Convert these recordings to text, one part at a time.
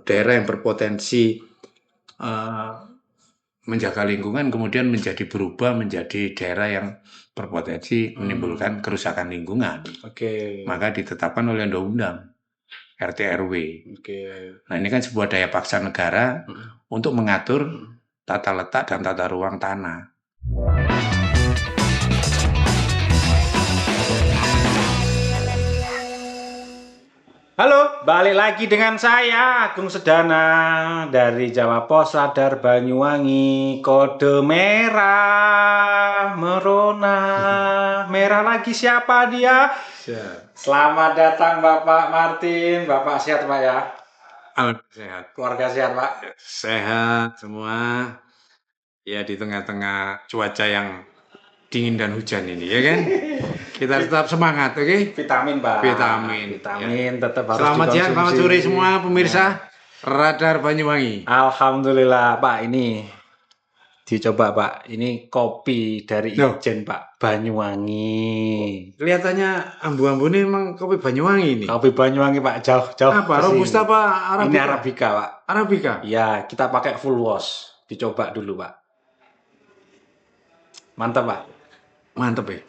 daerah yang berpotensi menjaga lingkungan kemudian berubah menjadi daerah yang berpotensi menimbulkan kerusakan lingkungan. Maka ditetapkan oleh undang-undang RT RW. Nah, ini kan sebuah daya paksa negara untuk mengatur tata letak dan tata ruang tanah. Halo, balik lagi dengan saya Agung Sedana dari Jawa Pos Radar Banyuwangi. Kode merah merona, merah lagi siapa dia? Selamat datang Bapak Martin. Bapak sehat Pak ya? Sehat. Keluarga sehat Pak? Sehat semua. Ya di tengah-tengah cuaca yang dingin dan hujan ini ya kan. Kita tetap semangat, oke? Vitamin Pak. Vitamin ya. Tetap harus Selamat siang, selamat sore semua pemirsa Radar Banyuwangi. Alhamdulillah Pak, ini dicoba Pak. Ini kopi dari Ijen Pak, Banyuwangi. Kelihatannya ambu-ambu ini memang kopi Banyuwangi ini. Kopi Banyuwangi Pak, jauh-jauh. Apa? Robusta apa Arabica? Ini Arabica Pak. Arabica? Ya, kita pakai full wash. Dicoba dulu Pak. Mantap Pak. Mantap ya.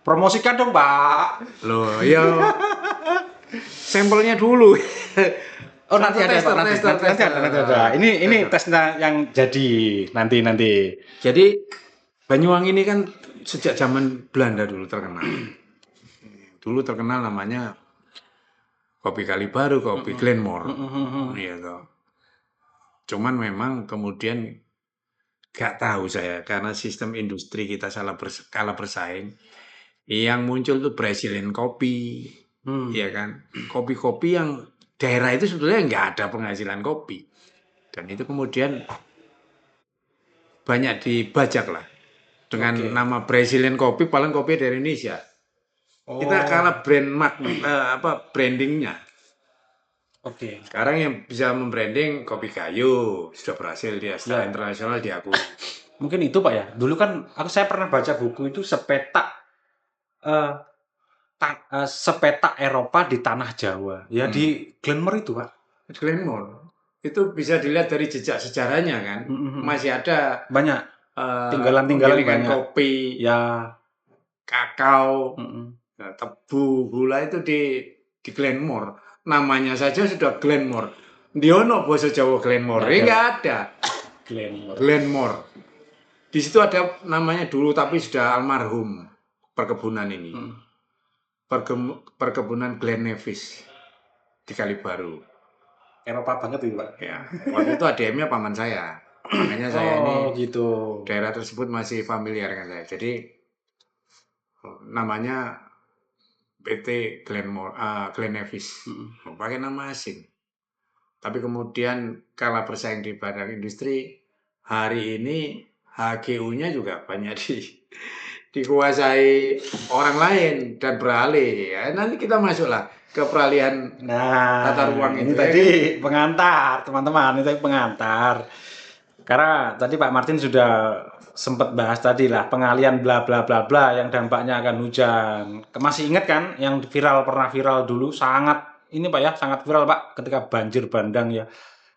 Promosikan dong Pak. Loh, ya sampelnya dulu. Oh nanti ada Pak, nanti ada. Ini tesnya yang jadi nanti. Jadi Banyuwangi ini kan sejak zaman Belanda dulu terkenal. Dulu terkenal namanya kopi Kalibaru, kopi Glenmore. Gitu. Cuman memang kemudian gak tahu saya karena sistem industri kita kalah bersaing. Yang muncul tuh Brazilian kopi, ya kan? Kopi-kopi yang daerah itu sebetulnya nggak ada penghasilan kopi, dan itu kemudian banyak dibajak lah dengan nama Brazilian kopi, paling kopi dari Indonesia. Kita kalah brandingnya. Sekarang yang bisa membranding kopi kayu sudah berhasil dia secara internasional diakui. Mungkin itu Pak ya. Dulu kan saya pernah baca buku itu sepetak Eropa di tanah Jawa. Ya di Glenmore itu Pak. Glenmore itu bisa dilihat dari jejak sejarahnya kan. Masih ada banyak tinggalan-tinggalan banyak. Kopi, ya kakao, tebu, gula itu di Glenmore. Namanya saja sudah Glenmore. Diono basa Jawa Glenmore, enggak ada. Glenmore. Di situ ada namanya dulu tapi sudah almarhum perkebunan ini. Perkebunan Glen Nevis di Kalibaru. Eropa banget itu Pak. Ya, waktu itu ADM-nya paman saya. Makanya saya ini gitu. Daerah tersebut masih familiar kan saya. Jadi namanya PT Glen Nevis. Pakai nama asing. Tapi kemudian kalah bersaing di badan industri, hari ini HGU-nya juga banyak dikuasai orang lain dan beralih. Ya, nanti kita masuklah ke peralihan tata ruang ini tadi pengantar, teman-teman, itu pengantar. Karena tadi Pak Martin sudah sempat bahas tadi lah pengalian bla bla bla bla yang dampaknya akan hujan. Masih ingat kan yang pernah viral dulu sangat viral Pak ketika banjir bandang ya.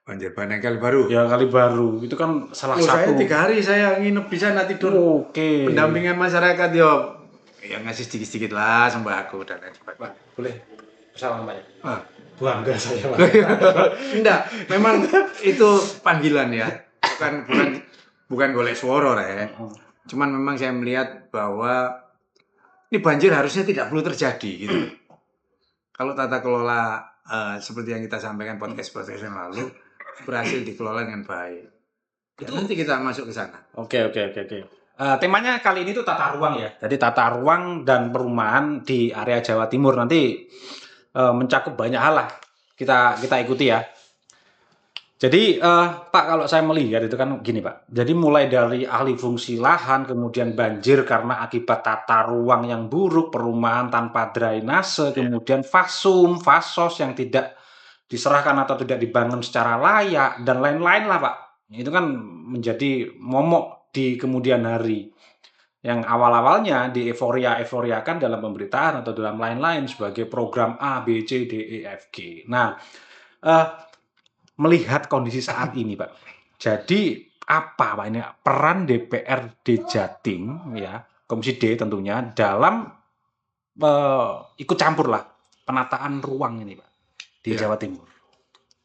Banjir bandang Kalibaru. Ya Kalibaru itu kan salah satu. Saya 3 hari saya nginep di sana tidur. Pendampingan masyarakat ya ngasih sedikit-sedikit lah sembako dan lain sebagainya. Pak, boleh salam Pak ya. Bangga saya Pak. Enggak, memang itu panggilan ya. Bukan golek suara ya. Cuman memang saya melihat bahwa ini banjir harusnya tidak perlu terjadi gitu. Kalau tata kelola seperti yang kita sampaikan podcast yang lalu berhasil dikelola dengan baik. Itu nanti kita masuk ke sana. Oke. Temanya kali ini tuh tata ruang ya. Jadi tata ruang dan perumahan di area Jawa Timur nanti mencakup banyak hal lah. Kita ikuti ya. Jadi Pak, kalau saya melihat itu kan gini Pak. Jadi mulai dari alih fungsi lahan, kemudian banjir karena akibat tata ruang yang buruk, perumahan tanpa drainase, kemudian fasos yang tidak diserahkan atau tidak dibangun secara layak, dan lain-lain lah Pak. Itu kan menjadi momok di kemudian hari. Yang awal-awalnya di euforiakan dalam pemberitaan atau dalam lain-lain sebagai program A, B, C, D, E, F, G. Nah, melihat kondisi saat ini, Pak. Jadi apa Pak ini peran DPRD Jatim ya, Komisi D tentunya dalam ikut campur lah penataan ruang ini Pak di Ya, Jawa Timur.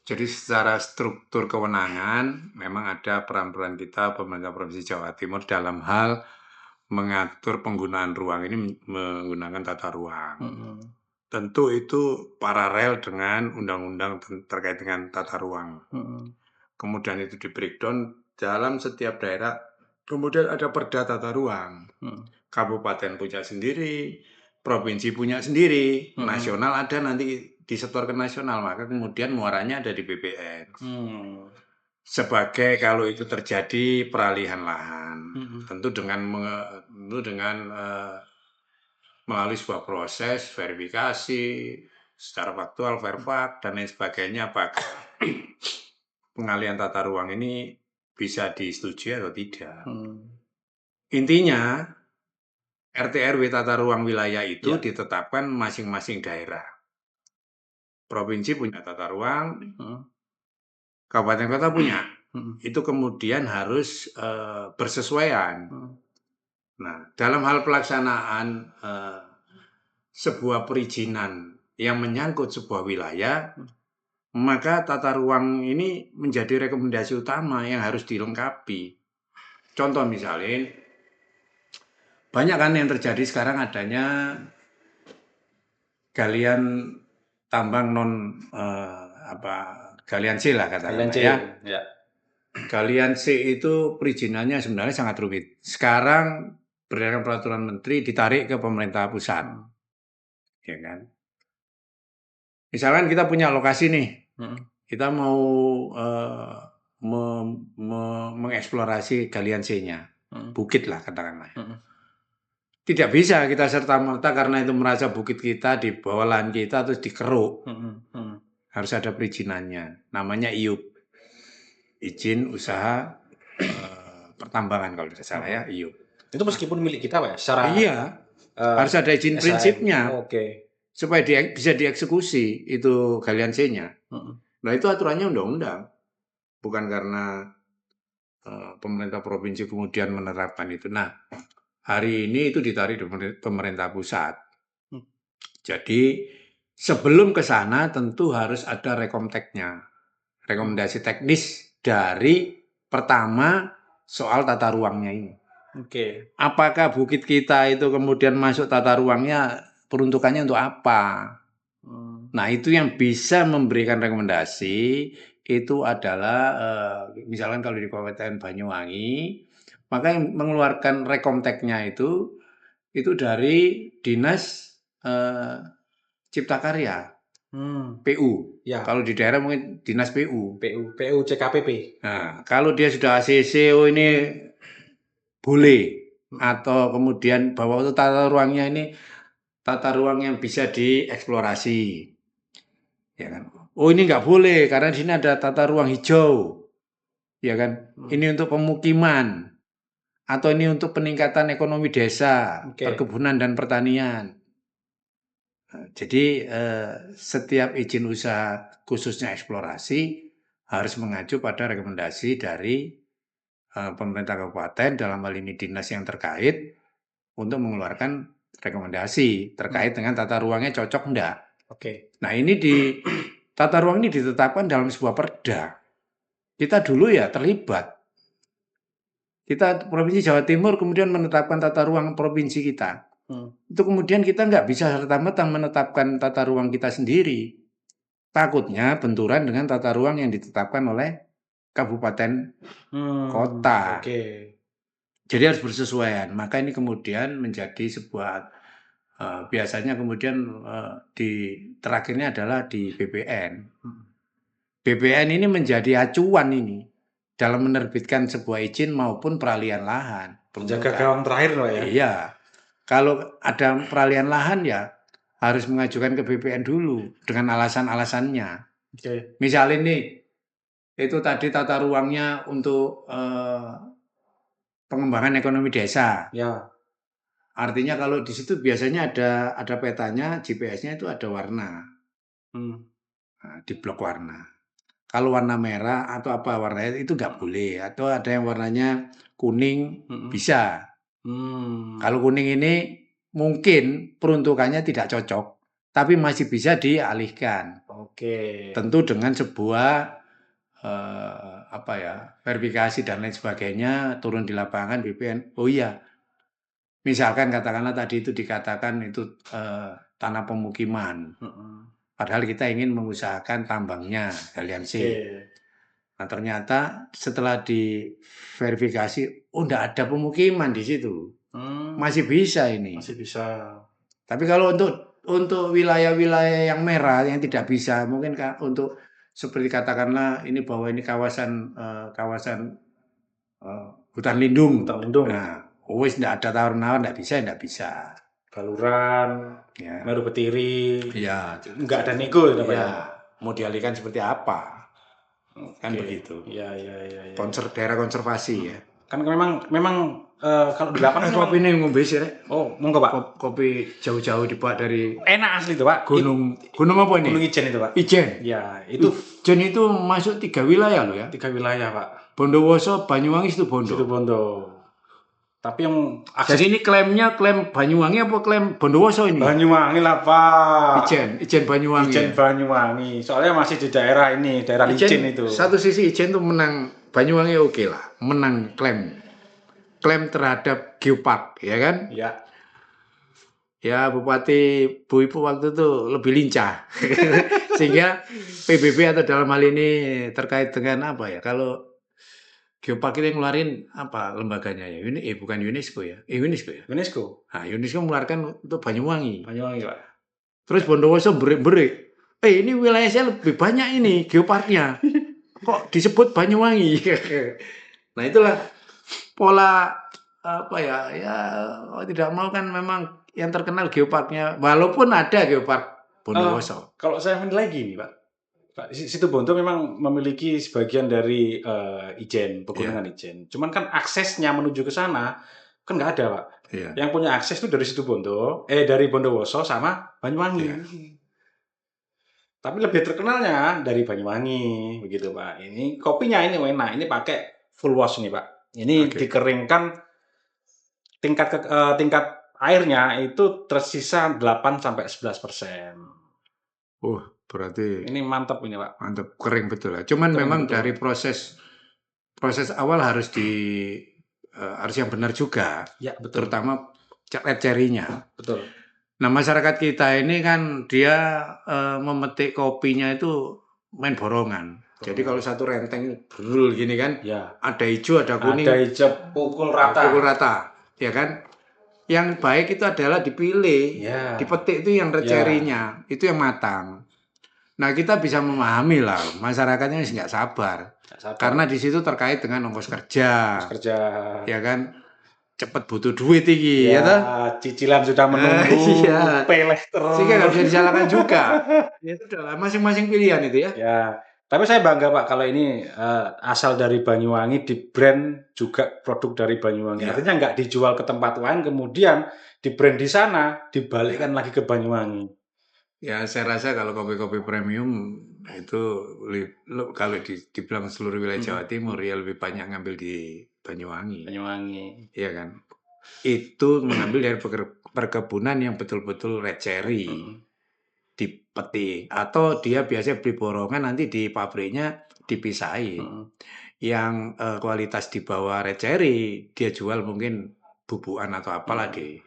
jadi secara struktur kewenangan memang ada peran-peran kita pemerintah Provinsi Jawa Timur dalam hal mengatur penggunaan ruang ini menggunakan tata ruang. Tentu itu paralel dengan undang-undang terkait dengan tata ruang. Kemudian itu di breakdown dalam setiap daerah. Kemudian ada perda tata ruang. Kabupaten punya sendiri, provinsi punya sendiri, nasional ada nanti disetorkan nasional, maka kemudian muaranya ada di BPN. Sebagai kalau itu terjadi peralihan lahan, tentu dengan melalui sebuah proses verifikasi secara faktual, verfak dan lain sebagainya, apakah pengalihan tata ruang ini bisa disetujui atau tidak. Intinya RT RW tata ruang wilayah itu ditetapkan masing-masing daerah. Provinsi punya tata ruang, kabupaten kota punya. Itu kemudian harus bersesuaian. Nah, dalam hal pelaksanaan sebuah perizinan yang menyangkut sebuah wilayah, maka tata ruang ini menjadi rekomendasi utama yang harus dilengkapi. Contoh misalnya, banyak kan yang terjadi sekarang adanya galian tambang galian C lah katakanlah ya. Galian C itu perizinannya sebenarnya sangat rumit. Sekarang berdasarkan peraturan menteri ditarik ke pemerintah pusat. Ya kan? Misalkan kita punya lokasi nih. Kita mau mengeksplorasi galian C-nya. Bukit lah katakanlah. Tidak bisa kita serta-merta karena itu merasa bukit kita di bawah lahan kita terus dikeruk. Harus ada perizinannya. Namanya IUP. Izin usaha pertambangan kalau tidak salah ya, IUP. Itu meskipun milik kita Pak ya? Secara Iya. Harus ada izin SHM. prinsipnya. Oke. Supaya bisa dieksekusi itu galian C-nya. Nah, itu aturannya undang-undang. Bukan karena pemerintah provinsi kemudian menerapkan itu. Nah, hari ini itu ditarik di pemerintah pusat. Jadi sebelum ke sana tentu harus ada rekomteknya. Rekomendasi teknis dari pertama soal tata ruangnya ini. Oke. Apakah bukit kita itu kemudian masuk tata ruangnya peruntukannya untuk apa? Nah, itu yang bisa memberikan rekomendasi itu adalah misalkan kalau di Kabupaten Banyuwangi, maka yang mengeluarkan rekomteknya itu dari Dinas Cipta Karya, PU. Ya. Kalau di daerah mungkin Dinas PU. PU CKPP. Nah, kalau dia sudah ACC, ini boleh. Atau kemudian bahwa itu tata ruangnya ini tata ruang yang bisa dieksplorasi. Ya kan? Oh, ini nggak boleh karena di sini ada tata ruang hijau. Ya kan? Ini untuk pemukiman. Atau ini untuk peningkatan ekonomi desa, perkebunan dan pertanian. Jadi setiap izin usaha khususnya eksplorasi harus mengacu pada rekomendasi dari pemerintah kabupaten dalam hal ini dinas yang terkait untuk mengeluarkan rekomendasi terkait dengan tata ruangnya cocok enggak. Oke. Nah, ini tata ruang ini ditetapkan dalam sebuah perda. Kita dulu ya terlibat. Kita Provinsi Jawa Timur kemudian menetapkan tata ruang provinsi kita. Itu kemudian kita nggak bisa serta-merta menetapkan tata ruang kita sendiri. Takutnya benturan dengan tata ruang yang ditetapkan oleh kabupaten kota. Jadi harus bersesuaian. Maka ini kemudian menjadi sebuah biasanya kemudian terakhirnya adalah di BPN. BPN ini menjadi acuan ini dalam menerbitkan sebuah izin maupun peralihan lahan. Penjaga gawang terakhir loh ya. Iya. Kalau ada peralihan lahan ya harus mengajukan ke BPN dulu dengan alasan-alasannya. Misalnya nih, itu tadi tata ruangnya untuk pengembangan ekonomi desa. Ya. Artinya kalau di situ biasanya ada petanya, GPS-nya itu ada warna. Nah, di blok warna. kalau warna merah atau apa warnanya itu nggak boleh. Atau ada yang warnanya kuning bisa. Kalau kuning ini mungkin peruntukannya tidak cocok, tapi masih bisa dialihkan. Oke. Tentu dengan sebuah verifikasi dan lain sebagainya, turun di lapangan BPN. Oh iya, misalkan katakanlah tadi itu dikatakan itu tanah pemukiman. Padahal kita ingin mengusahakan tambangnya, galian C. Nah ternyata setelah diverifikasi, enggak ada pemukiman di situ. Masih bisa ini. Masih bisa. Tapi kalau untuk wilayah-wilayah yang merah yang tidak bisa, mungkin untuk seperti katakanlah ini bahwa ini kawasan hutan lindung. Hutan lindung. Nah, wis enggak ada tawar-menawar, enggak bisa. Baluran, Ya. Meru Betiri. Iya, Enggak ada nego ya, Pak. Iya. Mau dialihkan seperti apa? Kan Oke. begitu. Iya. Daerah konservasi ya. Kan memang kalau di lapangan Kopi ini ngombe sih, Rek. Oh, monggo Pak. Kopi jauh-jauh dibawa dari Enak asli tuh Pak. gunung apa ini? Gunung Ijen itu Pak. Ijen. Ya, itu Ijen itu masuk 3 wilayah loh ya. 3 wilayah Pak. Bondowoso, Banyuwangi, Situbondo. Tapi yang Jadi ini klaim Banyuwangi apa klaim Bondowoso ini? Banyuwangi lah Pak. Ijen Banyuwangi. Ijen Banyuwangi. Soalnya masih di daerah ini, daerah licin itu. Satu sisi Ijen tuh menang, Banyuwangi oke lah, menang klaim terhadap geopark, ya kan? Iya. Ya Bupati Bu Ibu waktu itu lebih lincah. Sehingga PBB atau dalam hal ini terkait dengan apa ya? Kalau geopark itu ngeluarin apa lembaganya ya? Bukan UNESCO ya. UNESCO ya. UNESCO. Nah, UNESCO mengeluarkan untuk Banyuwangi. Banyuwangi, Pak. Terus Bondowoso berik-berik. Ini wilayah saya lebih banyak ini geoparknya. Kok disebut Banyuwangi? Nah, itulah pola apa ya? Ya tidak mau kan memang yang terkenal geoparknya. Walaupun ada geopark Bondowoso. Kalau saya menilai gini, Pak. Situbondo memang memiliki sebagian dari Ijen, pegunungan Ijen. Cuman kan aksesnya menuju ke sana kan nggak ada, Pak. Iya. Yang punya akses itu dari Situbondo, dari Bondowoso sama Banyuwangi. Iya. Tapi lebih terkenalnya dari Banyuwangi, begitu Pak. Ini kopinya ini enak, ini pakai full wash nih Pak. Ini dikeringkan tingkat airnya itu tersisa 8-11%. Berarti ini mantap ini Pak. Mantap, kering betul ya. Cuman memang betul. Dari proses awal harus yang benar juga. Ya, betul. Terutama cherry-nya. Betul. Nah, masyarakat kita ini kan dia memetik kopinya itu main borongan. Jadi kalau satu renteng brul gini kan, ya. Ada hijau, ada kuning. Ada hijau, pukul rata. Ya kan? Yang baik itu adalah dipilih, dipetik itu yang cherry-nya, itu yang matang. Nah, kita bisa memahami lah, masyarakatnya nggak sabar. Karena di situ terkait dengan ongkos kerja. Ya kan? Cepat butuh duit iki, ya toh? Cicilan sudah menunggu, peleh terus. Sehingga nggak bisa disalahkan juga. Ya sudah, masing-masing pilihan itu ya. Ya, tapi saya bangga Pak kalau ini asal dari Banyuwangi, di brand juga produk dari Banyuwangi. Artinya nggak dijual ke tempat lain, kemudian di brand di sana dibalikkan lagi ke Banyuwangi. Ya, saya rasa kalau kopi-kopi premium itu kalau dibilang seluruh wilayah Jawa Timur ya lebih banyak ngambil di Banyuwangi. Iya kan? Itu mengambil dari perkebunan yang betul-betul red cherry. Dipetik atau dia biasa beli borongan nanti di pabriknya dipisahin. Yang kualitas di bawah red cherry dia jual mungkin bubuan atau apalah di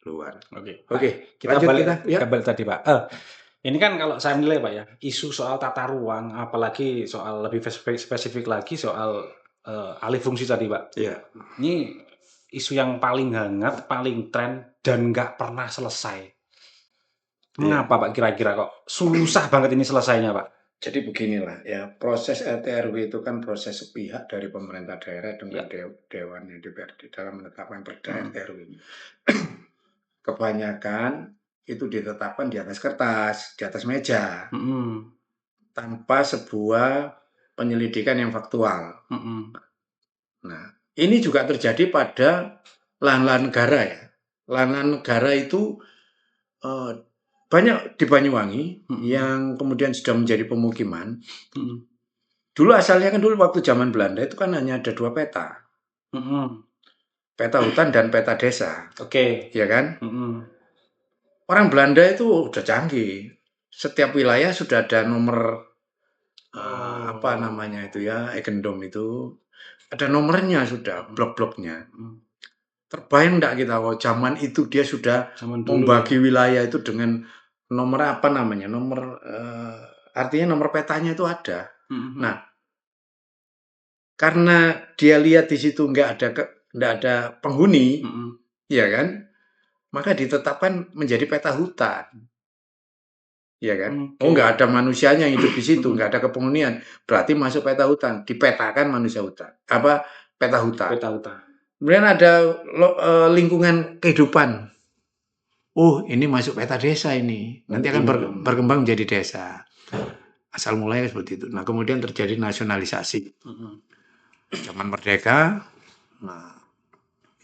luar. Oke. Kita balik tadi Pak. Ini kan kalau saya menilai Pak ya, isu soal tata ruang, apalagi soal lebih spesifik lagi soal alih fungsi tadi Pak. Iya. Ini isu yang paling hangat, paling tren dan nggak pernah selesai. Mengapa Pak kira-kira kok susah banget ini selesainya Pak? Jadi beginilah ya, proses RT/RW itu kan proses sepihak dari pemerintah daerah dengan Dewan DPRD dalam menetapkan perda RT/RW. Kebanyakan itu ditetapkan di atas kertas, di atas meja, tanpa sebuah penyelidikan yang faktual. Nah, ini juga terjadi pada lahan-lahan negara ya. Lahan-lahan negara itu banyak di Banyuwangi yang kemudian sudah menjadi pemukiman. Dulu asalnya kan dulu waktu zaman Belanda itu kan hanya ada 2 peta. Peta hutan dan peta desa. Oke. Ya kan? Orang Belanda itu udah canggih. Setiap wilayah sudah ada nomor apa namanya itu ya, Eigendom itu. Ada nomornya sudah, blok-bloknya. Terbayang enggak kita kalau zaman itu dia sudah membagi wilayah itu dengan nomor apa namanya? Nomor artinya nomor petanya itu ada. Nah, karena dia lihat di situ enggak ada penghuni, ya kan? Maka ditetapkan menjadi peta hutan. Ya kan? Oh, nggak ada manusianya yang hidup di situ, nggak ada kepenghunian. Berarti masuk peta hutan, dipetakan manusia hutan. Apa? Peta hutan. Peta hutan. Kemudian ada lingkungan kehidupan. Oh, ini masuk peta desa ini. Nanti akan berkembang menjadi desa. Asal mulai seperti itu. Nah, kemudian terjadi nasionalisasi. Zaman merdeka, nah,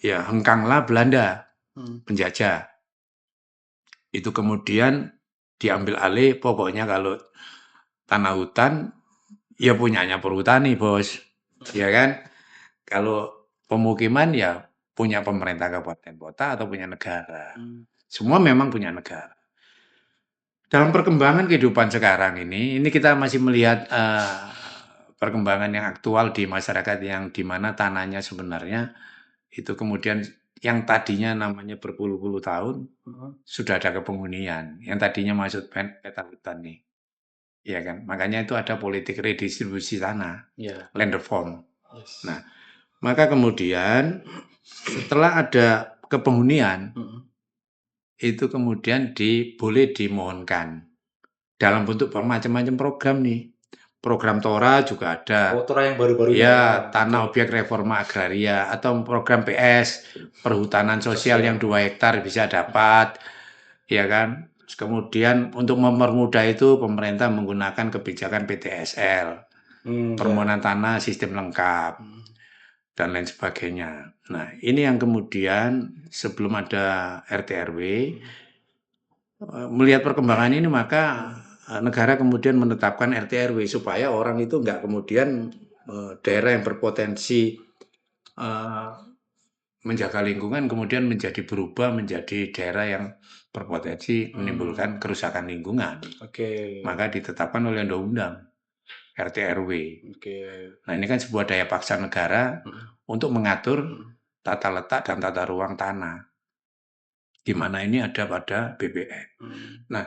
ya hengkanglah Belanda penjajah. Itu kemudian diambil alih, pokoknya kalau tanah hutan ya punyanya perhutani, Bos. Ya kan? Kalau pemukiman ya punya pemerintah kabupaten kota atau punya negara. Semua memang punya negara. Dalam perkembangan kehidupan sekarang ini kita masih melihat perkembangan yang aktual di masyarakat yang di mana tanahnya sebenarnya itu kemudian yang tadinya namanya berpuluh-puluh tahun sudah ada kepenghunian, yang tadinya masuk peta hutan nih. Ya kan? Makanya itu ada politik redistribusi tanah, land reform. Nah, maka kemudian setelah ada kepenghunian, itu kemudian boleh dimohonkan dalam bentuk macam-macam program nih. Program TORA juga ada. Oh, TORA yang baru-baru ya, tanah objek reforma agraria atau program PS, perhutanan sosial yang 2 hektar bisa dapat. Ya kan? Kemudian untuk mempermudah itu pemerintah menggunakan kebijakan PTSL, permohonan tanah sistem lengkap, dan lain sebagainya. Nah, ini yang kemudian sebelum ada RT/RW, melihat perkembangan ini maka negara kemudian menetapkan RT/RW supaya orang itu enggak kemudian daerah yang berpotensi menjaga lingkungan kemudian berubah menjadi daerah yang berpotensi menimbulkan kerusakan lingkungan. Maka ditetapkan oleh undang-undang RT/RW. Nah, ini kan sebuah daya paksa negara untuk mengatur tata letak dan tata ruang tanah. Di mana ini ada pada BBN. Nah,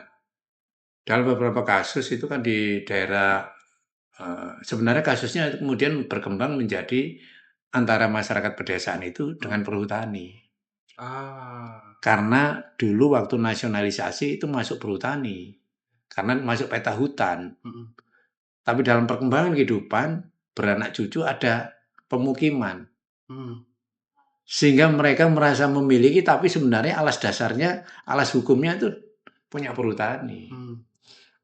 dalam beberapa kasus itu kan di daerah sebenarnya kasusnya kemudian berkembang menjadi antara masyarakat pedesaan itu dengan perhutani. Karena dulu waktu nasionalisasi itu masuk perhutani. Karena masuk peta hutan. Tapi dalam perkembangan kehidupan, beranak cucu ada pemukiman. Sehingga mereka merasa memiliki, tapi sebenarnya alas dasarnya, alas hukumnya itu punya perhutani.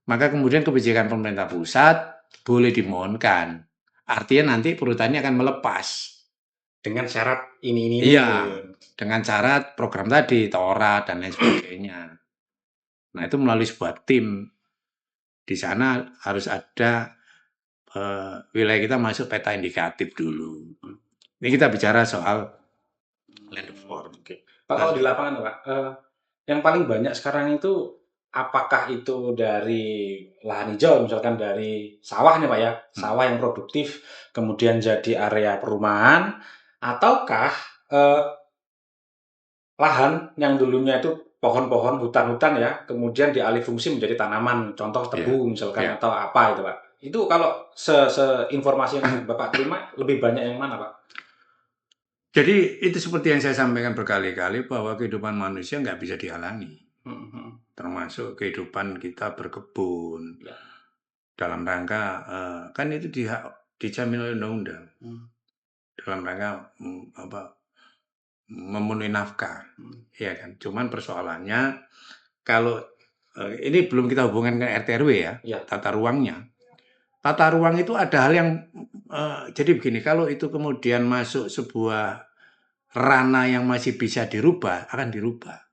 Maka kemudian kebijakan pemerintah pusat boleh dimohonkan. Artinya nanti perhutani akan melepas. Dengan syarat ini. Iya, dengan syarat program tadi, TORA dan lain sebagainya. Nah, itu melalui sebuah tim. Di sana harus ada wilayah kita masuk peta indikatif dulu. Ini kita bicara soal land reform. Pak, kalau di lapangan, Pak, yang paling banyak sekarang itu apakah itu dari lahan hijau, misalkan dari sawah nih Pak ya, sawah yang produktif, kemudian jadi area perumahan, ataukah lahan yang dulunya itu pohon-pohon, hutan-hutan ya, kemudian dialih fungsi menjadi tanaman, contoh tebu misalkan, atau apa itu Pak. Itu kalau informasi yang Bapak terima, lebih banyak yang mana Pak? Jadi itu seperti yang saya sampaikan berkali-kali bahwa kehidupan manusia nggak bisa dihalangi. Termasuk kehidupan kita berkebun. Dalam rangka, kan itu dijamin oleh undang-undang. Dalam rangka memenuhi nafkah. Ya kan? Cuman persoalannya, kalau ini belum kita hubungkan ke RT/RW ya, tata ruangnya. Tata ruang itu ada hal yang, jadi begini, kalau itu kemudian masuk sebuah ranah yang masih bisa dirubah, akan dirubah.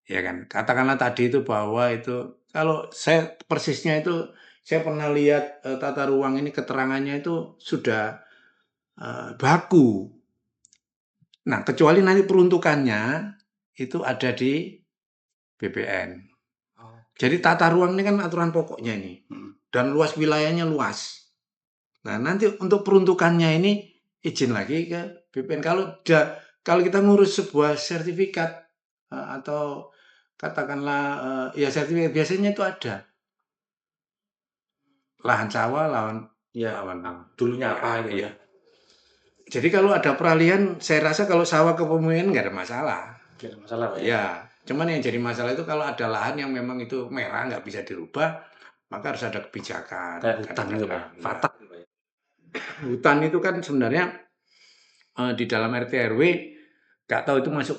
Ya kan, katakanlah tadi itu bahwa itu, kalau saya persisnya itu Saya pernah lihat tata ruang ini keterangannya itu sudah baku. Nah, kecuali nanti peruntukannya itu ada di BPN. Jadi tata ruang ini kan aturan pokoknya ini. Dan luas wilayahnya luas. Nah, nanti untuk peruntukannya ini izin lagi ke BPN. Kalau kita ngurus sebuah sertifikat atau katakanlah ya sertifikat biasanya itu ada lahan sawah, lahan dulunya apa gitu ya. Jadi kalau ada peralihan, saya rasa kalau sawah kepemilikan nggak ada masalah. Nggak ada masalah, Pak. Ya, cuman yang jadi masalah itu kalau ada lahan yang memang itu merah nggak bisa dirubah, maka harus ada kebijakan. Kayak hutan gitu, Pak. Fatak. Hutan itu kan sebenarnya di dalam RT RW nggak tahu itu masuk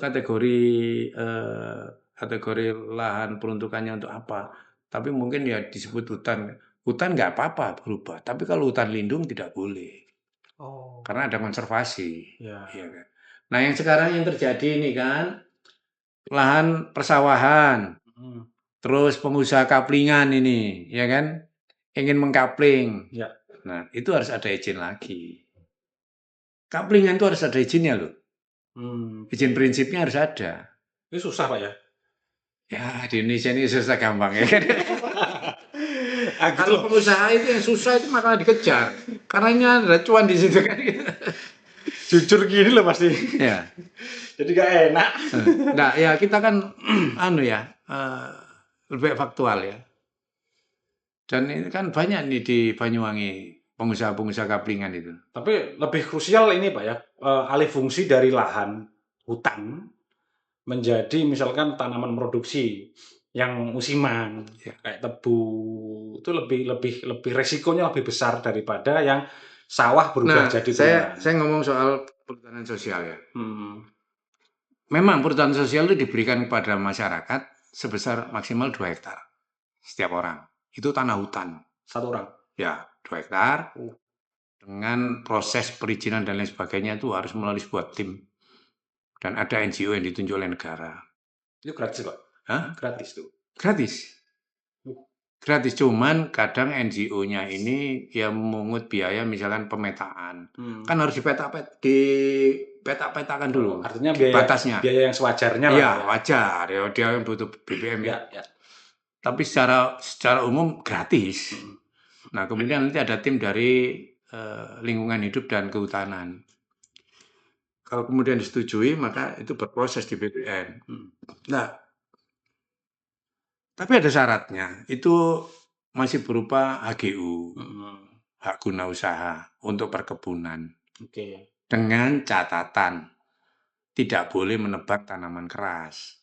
kategori lahan peruntukannya untuk apa. Tapi mungkin ya disebut hutan. Hutan nggak apa-apa berubah. Tapi kalau hutan lindung tidak boleh. Karena ada konservasi. Ya. Iya kan? Nah yang sekarang yang terjadi ini kan lahan persawahan. Terus pengusaha kaplingan ini, ya kan? Ingin mengkapling. Ya. Nah, itu harus ada izin lagi. Kaplingan itu harus ada izinnya loh. Izin prinsipnya harus ada. Ini susah, Pak ya? Ya, di Indonesia ini susah gampang ya kan. Kalau pengusaha itu yang susah itu makanya dikejar. Karena ini ada cuan di situ kan. Jujur gini loh pasti. Ya. Jadi gak enak. Nah, ya kita kan lebih faktual ya. Dan ini kan banyak nih di Banyuwangi pengusaha-pengusaha kaplingan itu. Tapi lebih krusial ini Pak ya, alih fungsi dari lahan hutan menjadi misalkan tanaman produksi yang musiman kayak tebu itu lebih resikonya lebih besar daripada yang sawah berubah jadi tumbuhan. Saya ngomong soal perhutanan sosial ya. Memang perhutanan sosial itu diberikan kepada masyarakat sebesar maksimal 2 hektar setiap orang. Itu tanah hutan. Satu orang? Ya, 2 hektar. Dengan proses perizinan dan lain sebagainya itu harus melalui sebuah tim. Dan ada NGO yang ditunjuk oleh negara. Itu gratis, Pak? Hah? Gratis tuh? Gratis. Gratis, cuman kadang NGO-nya ini ya memungut biaya misalkan pemetaan. Kan harus dipeta-petakan dulu. Artinya batasnya. Biaya yang sewajarnya lah. Iya, wajar. Ya, dia butuh BBM ya. Tapi secara umum gratis. Nah, kemudian nanti ada tim dari lingkungan hidup dan kehutanan. Kalau kemudian disetujui, maka itu berproses di BPN. Nah, tapi ada syaratnya. Itu masih berupa HGU, hak guna usaha untuk perkebunan. Dengan catatan tidak boleh menebang tanaman keras.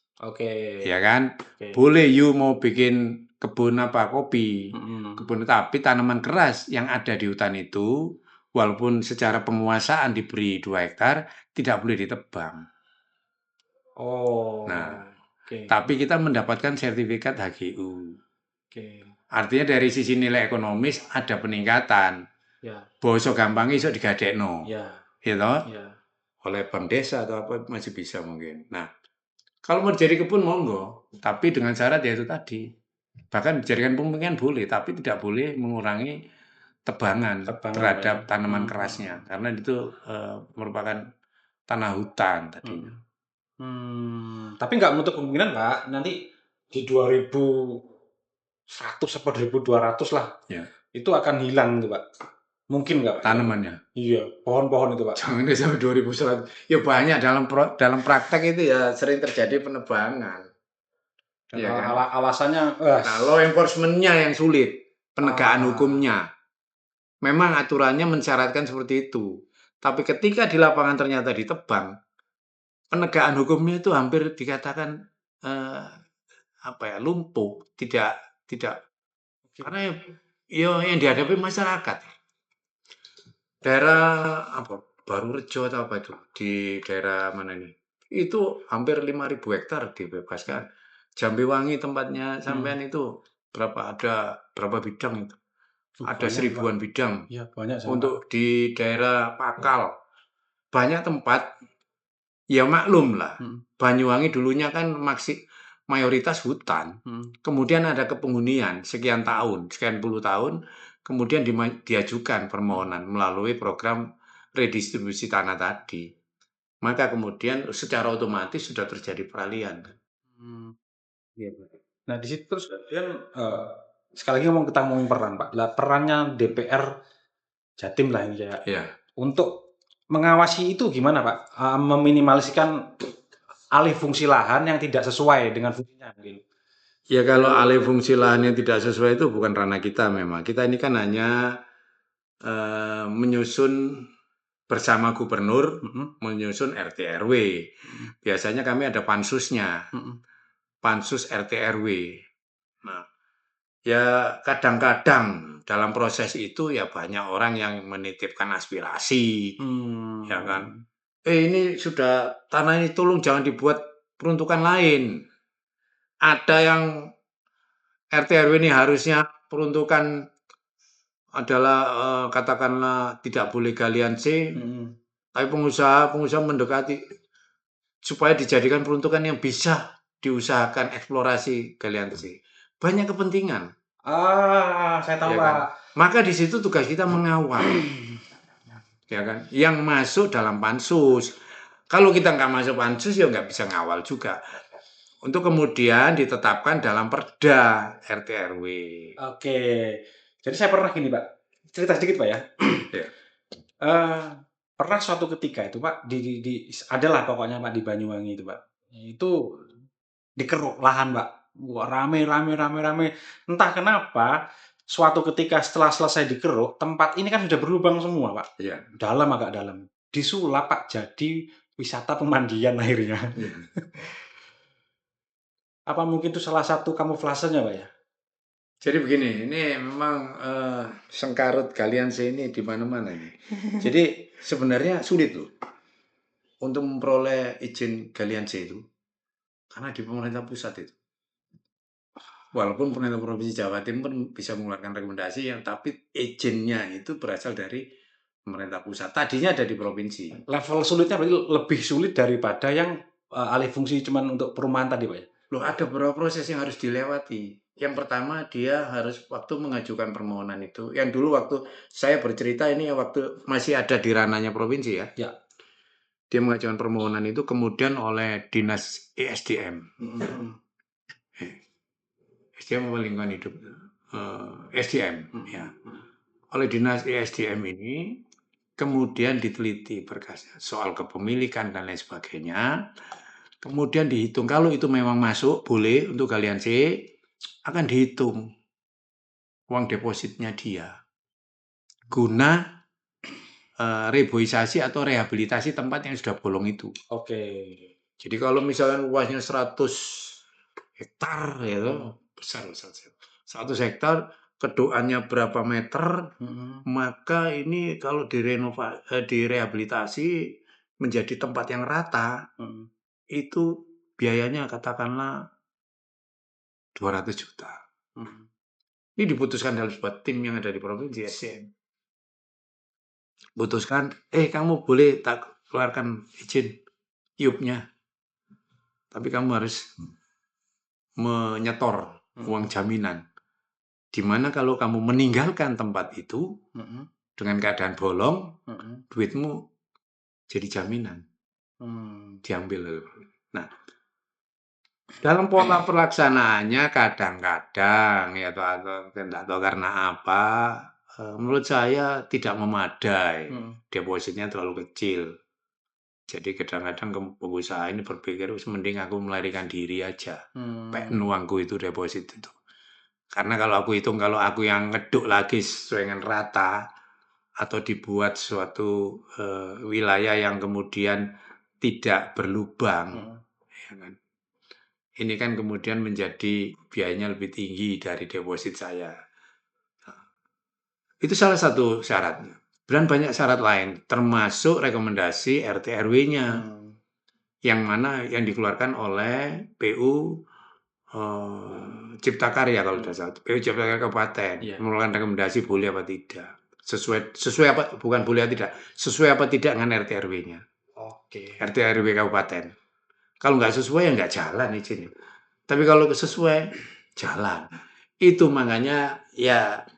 Ya kan? Boleh you mau bikin kebun kopi, kebun, tapi tanaman keras yang ada di hutan itu walaupun secara penguasaan diberi 2 hektar tidak boleh ditebang. Tapi kita mendapatkan sertifikat HGU. Artinya dari sisi nilai ekonomis ada peningkatan. Boso gampang iso digadekno. Gitu? Oleh bank desa atau apa masih bisa mungkin. Nah, kalau mau jadi kebun monggo, tapi dengan syarat ya itu tadi. Bahkan dijadikan pemungkinkan boleh, tapi tidak boleh mengurangi tebangan terhadap tanaman kerasnya, karena itu merupakan tanah hutan tadinya. Tapi nggak menutup kemungkinan Pak, nanti di 2100 atau 2200 lah, itu akan hilang tuh Pak. Mungkin nggak Pak? Tanamannya? Iya, pohon-pohon itu Pak. Jangan sampai 2100. Ya banyak dalam praktek itu ya sering terjadi penebangan. Ya, kan? Alasannya law enforcement-nya yang sulit, penegakan hukumnya. Memang aturannya mensyaratkan seperti itu. Tapi ketika di lapangan ternyata ditebang, penegakan hukumnya itu hampir dikatakan lumpuh, tidak karena yang dihadapi masyarakat. Daerah Barurejo atau apa itu di daerah mana ini? Itu hampir 5.000 hektar dibebaskan. Jambiwangi tempatnya sampean itu ada berapa bidang itu? Ada 1000-an bidang. Ya, banyak. Untuk di daerah Pakal. Banyak tempat, ya maklum lah. Banyuwangi dulunya kan mayoritas hutan. Kemudian ada kepenghunian sekian tahun, sekian puluh tahun, kemudian diajukan permohonan melalui program redistribusi tanah tadi. Maka kemudian secara otomatis sudah terjadi peralihan. Iya, Pak. Nah, di situ terus kemudian sekali lagi kita ngomongin peran, Pak. Lah perannya DPR Jatim lah ini ya. Ya. Untuk mengawasi itu gimana, Pak? Meminimaliskan alih fungsi lahan yang tidak sesuai dengan fungsinya mungkin. Ya kalau alih fungsi lahan yang tidak sesuai itu bukan ranah kita memang. Kita ini kan hanya menyusun bersama gubernur, menyusun RT RW. Biasanya kami ada pansusnya, pansus RT RW. Nah, ya kadang-kadang dalam proses itu ya banyak orang yang menitipkan aspirasi, ya kan. Ini sudah tanah ini tolong jangan dibuat peruntukan lain. Ada yang RT RW ini harusnya peruntukan adalah katakanlah tidak boleh galian C, tapi pengusaha mendekati supaya dijadikan peruntukan yang bisa diusahakan eksplorasi galian C. Banyak kepentingan. Saya tahu, Ya Pak. kan? Maka di situ tugas kita mengawal, ya kan? Yang masuk dalam pansus. Kalau kita nggak masuk pansus ya nggak bisa ngawal juga. Untuk kemudian ditetapkan dalam perda RT RW. Oke. Jadi saya pernah gini, Pak. Cerita sedikit, Pak ya. Ya. Pernah suatu ketika itu, Pak, adalah pokoknya Pak di Banyuwangi itu, Pak. Itu dikeruk lahan, Pak. Wah, rame. Entah kenapa suatu ketika setelah selesai dikeruk, tempat ini kan sudah berlubang semua, Pak. Iya. Dalam, agak dalam. Disulap, Pak, jadi wisata pemandian akhirnya. Iya. Apa mungkin itu salah satu kamuflasenya, Pak ya? Jadi begini, ini memang sengkarut galian C ini di mana-mana ini. Jadi sebenarnya sulit loh untuk memperoleh izin galian C itu, karena di pemerintah pusat itu. Walaupun pemerintah provinsi Jawa Timur bisa mengeluarkan rekomendasi, yang tapi izinnya itu berasal dari pemerintah pusat. Tadinya ada di provinsi. Level sulitnya berarti lebih sulit daripada yang alih fungsi cuman untuk perumahan tadi, Pak ya? Loh, ada beberapa proses yang harus dilewati. Yang pertama, dia harus waktu mengajukan permohonan itu. Yang dulu waktu saya bercerita ini waktu masih ada di ranahnya provinsi ya. Ya. Dia mengajukan permohonan itu kemudian oleh Dinas ESDM. SDM apa lingkungan hidup? SDM. Ya. Oleh Dinas ESDM ini kemudian diteliti berkasnya soal kepemilikan dan lain sebagainya. Kemudian dihitung kalau itu memang masuk boleh untuk galian C, akan dihitung uang depositnya dia guna reboisasi atau rehabilitasi tempat yang sudah bolong itu. Oke. Jadi kalau misalnya luasnya 100 hektar ya, besar 100 hektar, kedoannya berapa meter, maka ini kalau direhabilitasi menjadi tempat yang rata, itu biayanya katakanlah 200 juta. Ini diputuskan dalam sebuah tim yang ada di provinsi SDM. Putuskan, kamu boleh tak keluarkan izin IUP-nya. Tapi kamu harus menyetor uang jaminan. Di mana kalau kamu meninggalkan tempat itu dengan keadaan bolong, duitmu jadi jaminan. Diambil. Nah, dalam pola pelaksanaannya kadang-kadang ya atau tidak tahu karena apa, menurut saya tidak memadai. Depositnya terlalu kecil. Jadi kadang-kadang pengusaha ini berpikir mending aku melarikan diri aja. Nuangku itu deposit itu. Karena kalau aku hitung, kalau aku yang ngeduk lagi sesuai dengan rata atau dibuat suatu wilayah yang kemudian tidak berlubang, ya kan? Ini kan kemudian menjadi biayanya lebih tinggi dari deposit saya. Nah, itu salah satu syaratnya. Dan banyak syarat lain, termasuk rekomendasi RT RW-nya, yang mana yang dikeluarkan oleh PU Cipta Karya kalau tidak salah. PU Cipta Karya Kabupaten mengeluarkan rekomendasi boleh apa tidak. Sesuai apa, bukan boleh atau tidak, sesuai apa tidak dengan RT RW-nya. Oke. RT RW Kabupaten. Kalau nggak sesuai ya nggak jalan izin. Tapi kalau sesuai jalan, itu makanya ya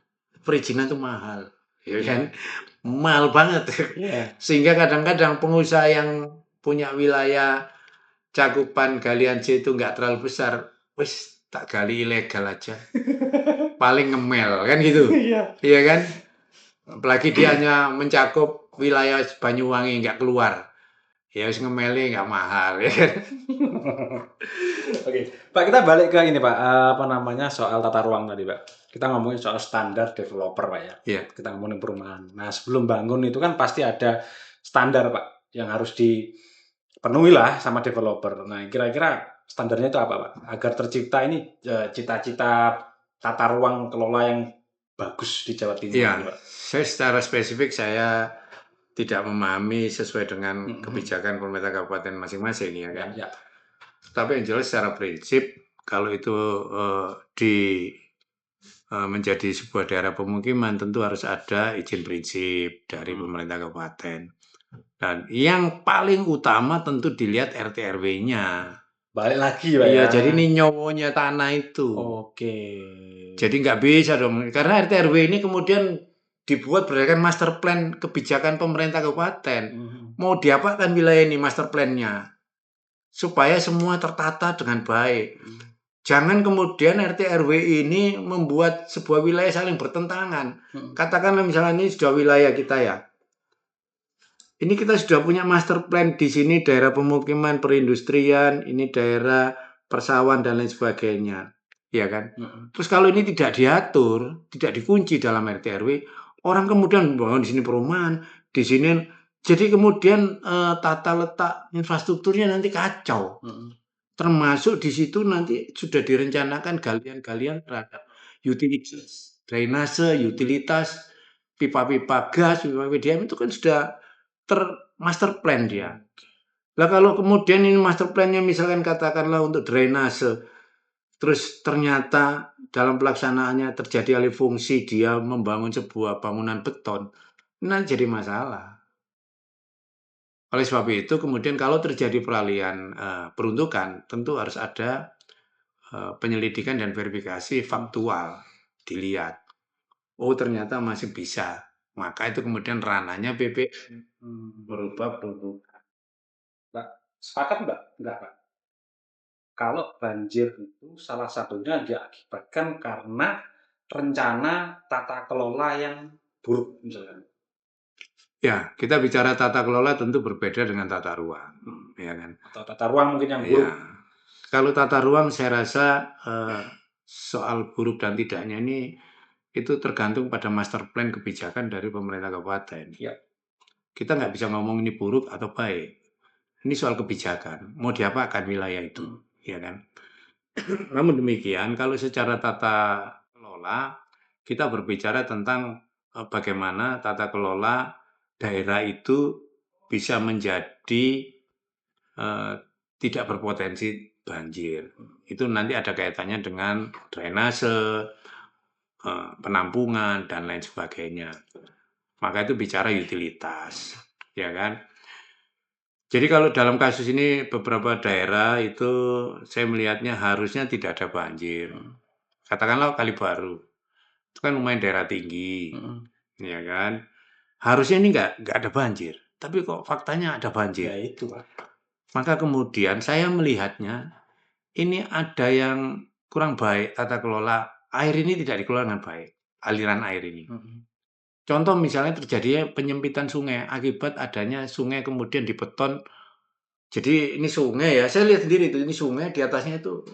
perizinan itu mahal, ya kan? Mahal banget. Iya. Sehingga kadang-kadang pengusaha yang punya wilayah cakupan galian C itu nggak terlalu besar, wis tak gali ilegal aja, paling ngemel kan gitu, Iya. iya kan? Apalagi dia hanya mencakup wilayah Banyuwangi nggak keluar, ya wis ngemeli nggak mahal, ya kan? Oke, Pak, kita balik ke ini Pak, apa namanya, soal tata ruang tadi Pak. Kita ngomongin soal standar developer Pak ya. Iya. Kita ngomongin perumahan. Nah, sebelum bangun itu kan pasti ada standar Pak yang harus dipenuhi lah sama developer. Nah, kira-kira standarnya itu apa Pak? Agar tercipta ini cita-cita tata ruang kelola yang bagus di Jawa Timur ini Iya, Pak. saya secara spesifik saya tidak memahami sesuai dengan kebijakan pemerintah kabupaten masing-masing ya kan. Ya. Tapi yang jelas secara prinsip kalau itu menjadi sebuah daerah pemukiman tentu harus ada izin prinsip dari pemerintah kabupaten. Dan yang paling utama tentu dilihat RT RW-nya. Balik lagi Pak Iya, ya. jadi ini nyowonya tanah itu. Oke. Jadi nggak bisa dong, karena RT RW ini kemudian dibuat berdasarkan master plan kebijakan pemerintah kabupaten. Mau diapakan wilayah ini master plan-nya? Supaya semua tertata dengan baik. Jangan kemudian RT RW ini membuat sebuah wilayah saling bertentangan. Katakanlah misalnya ini sudah wilayah kita ya. Ini kita sudah punya master plan di sini daerah pemukiman perindustrian, ini daerah persawahan dan lain sebagainya. Ya kan? Terus kalau ini tidak diatur, tidak dikunci dalam RT RW, orang kemudian bangun di sini perumahan, di sini jadi kemudian tata letak infrastrukturnya nanti kacau. Termasuk di situ nanti sudah direncanakan galian-galian terhadap utilitas, drainase, utilitas, pipa-pipa gas, pipa PDAM itu kan sudah master plan dia. Lah kalau kemudian ini master plan-nya misalkan katakanlah untuk drainase, terus ternyata dalam pelaksanaannya terjadi alih fungsi, dia membangun sebuah bangunan beton, nanti jadi masalah. Oleh sebab itu kemudian kalau terjadi peralihan peruntukan, tentu harus ada penyelidikan dan verifikasi faktual, dilihat. Oh ternyata masih bisa. Maka itu kemudian ranahnya BPN berubah peruntukan. Mbak, sepakat Mbak? Enggak Pak? Kalau banjir itu salah satunya diakibatkan karena rencana tata kelola yang buruk misalkan. Ya, kita bicara tata kelola tentu berbeda dengan tata ruang, ya kan? Atau tata ruang mungkin yang Ya, buruk. kalau tata ruang saya rasa soal buruk dan tidaknya ini itu tergantung pada master plan kebijakan dari pemerintah kabupaten. Ya. Kita nggak bisa ngomong ini buruk atau baik. Ini soal kebijakan. Mau diapakan wilayah itu, ya kan? Namun demikian, kalau secara tata kelola, kita berbicara tentang bagaimana tata kelola daerah itu bisa menjadi tidak berpotensi banjir. Itu nanti ada kaitannya dengan drainase, penampungan, dan lain sebagainya. Maka itu bicara utilitas, ya kan? Jadi kalau dalam kasus ini beberapa daerah itu saya melihatnya harusnya tidak ada banjir. Katakanlah Kalibaru, itu kan lumayan daerah tinggi, ya kan? Harusnya ini nggak ada banjir, tapi kok faktanya ada banjir. Ya itu Pak. Maka kemudian saya melihatnya ini ada yang kurang baik tata kelola air ini tidak dikelola dengan baik, aliran air ini. Contoh misalnya terjadinya penyempitan sungai akibat adanya sungai kemudian dibeton. Jadi ini sungai ya, saya lihat sendiri itu ini sungai di atasnya itu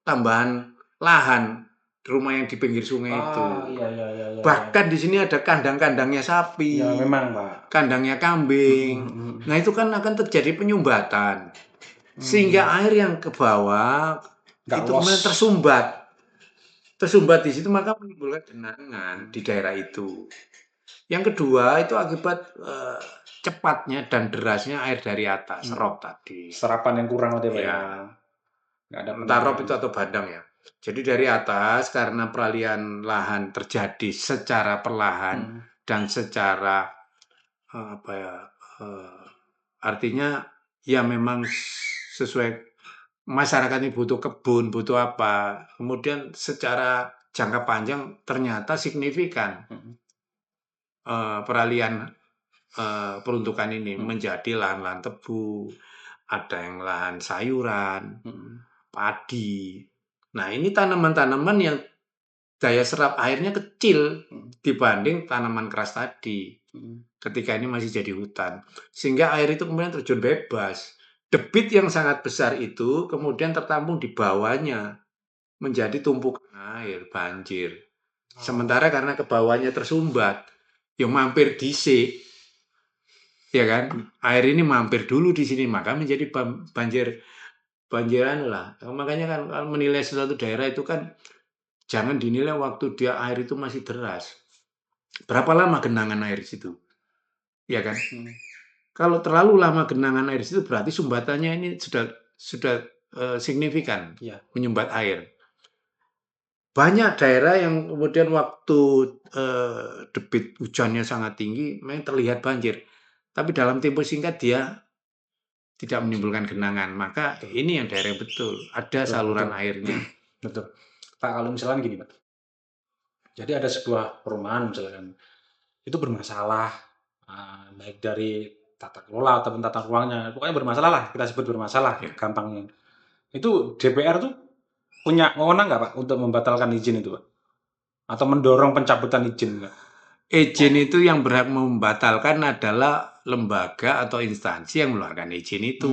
tambahan lahan rumah yang di pinggir sungai itu. Iya. Bahkan di sini ada kandang-kandangnya sapi, Ya memang Pak. kandangnya kambing. Nah itu kan akan terjadi penyumbatan, sehingga air yang ke bawah itu kemudian tersumbat di situ maka menimbulkan genangan di daerah itu. Yang kedua itu akibat cepatnya dan derasnya air dari atas, rob tadi. Serapan yang kurang tadi Pak ya. Ya, Nggak ada entah rob penampungan. itu atau bandang ya. Jadi dari atas karena peralihan lahan terjadi secara perlahan dan secara apa ya, artinya ya memang sesuai masyarakat ini butuh kebun, butuh apa. Kemudian secara jangka panjang ternyata signifikan peralihan peruntukan ini menjadi lahan-lahan tebu, ada yang lahan sayuran, padi. Nah, ini tanaman-tanaman yang daya serap airnya kecil dibanding tanaman keras tadi. Ketika ini masih jadi hutan. Sehingga air itu kemudian terjun bebas. Debit yang sangat besar itu kemudian tertampung di bawahnya menjadi tumpukan air, banjir. Sementara karena ke bawahnya tersumbat, yang mampir dhisik, ya kan? Air ini mampir dulu di sini, maka menjadi banjiran lah. Makanya kan kalau menilai suatu daerah itu kan jangan dinilai waktu dia air itu masih deras. Berapa lama genangan air di situ? Ya kan? Kalau terlalu lama genangan air di situ berarti sumbatannya ini sudah signifikan menyumbat air. Banyak daerah yang kemudian waktu debit hujannya sangat tinggi memang terlihat banjir. Tapi dalam tempo singkat dia tidak menimbulkan genangan. Maka ini yang daerah yang betul. Ada saluran airnya. Betul. Pak, kalau misalnya gini, Pak. Jadi ada sebuah perumahan misalkan itu bermasalah, baik dari tata kelola ataupun tata ruangnya, pokoknya bermasalah lah, kita sebut bermasalah, gampangnya. Itu DPR tuh punya wewenang nggak Pak untuk membatalkan izin itu Pak? Atau mendorong pencabutan izin Pak? Izin itu yang berhak membatalkan adalah lembaga atau instansi yang mengeluarkan izin itu.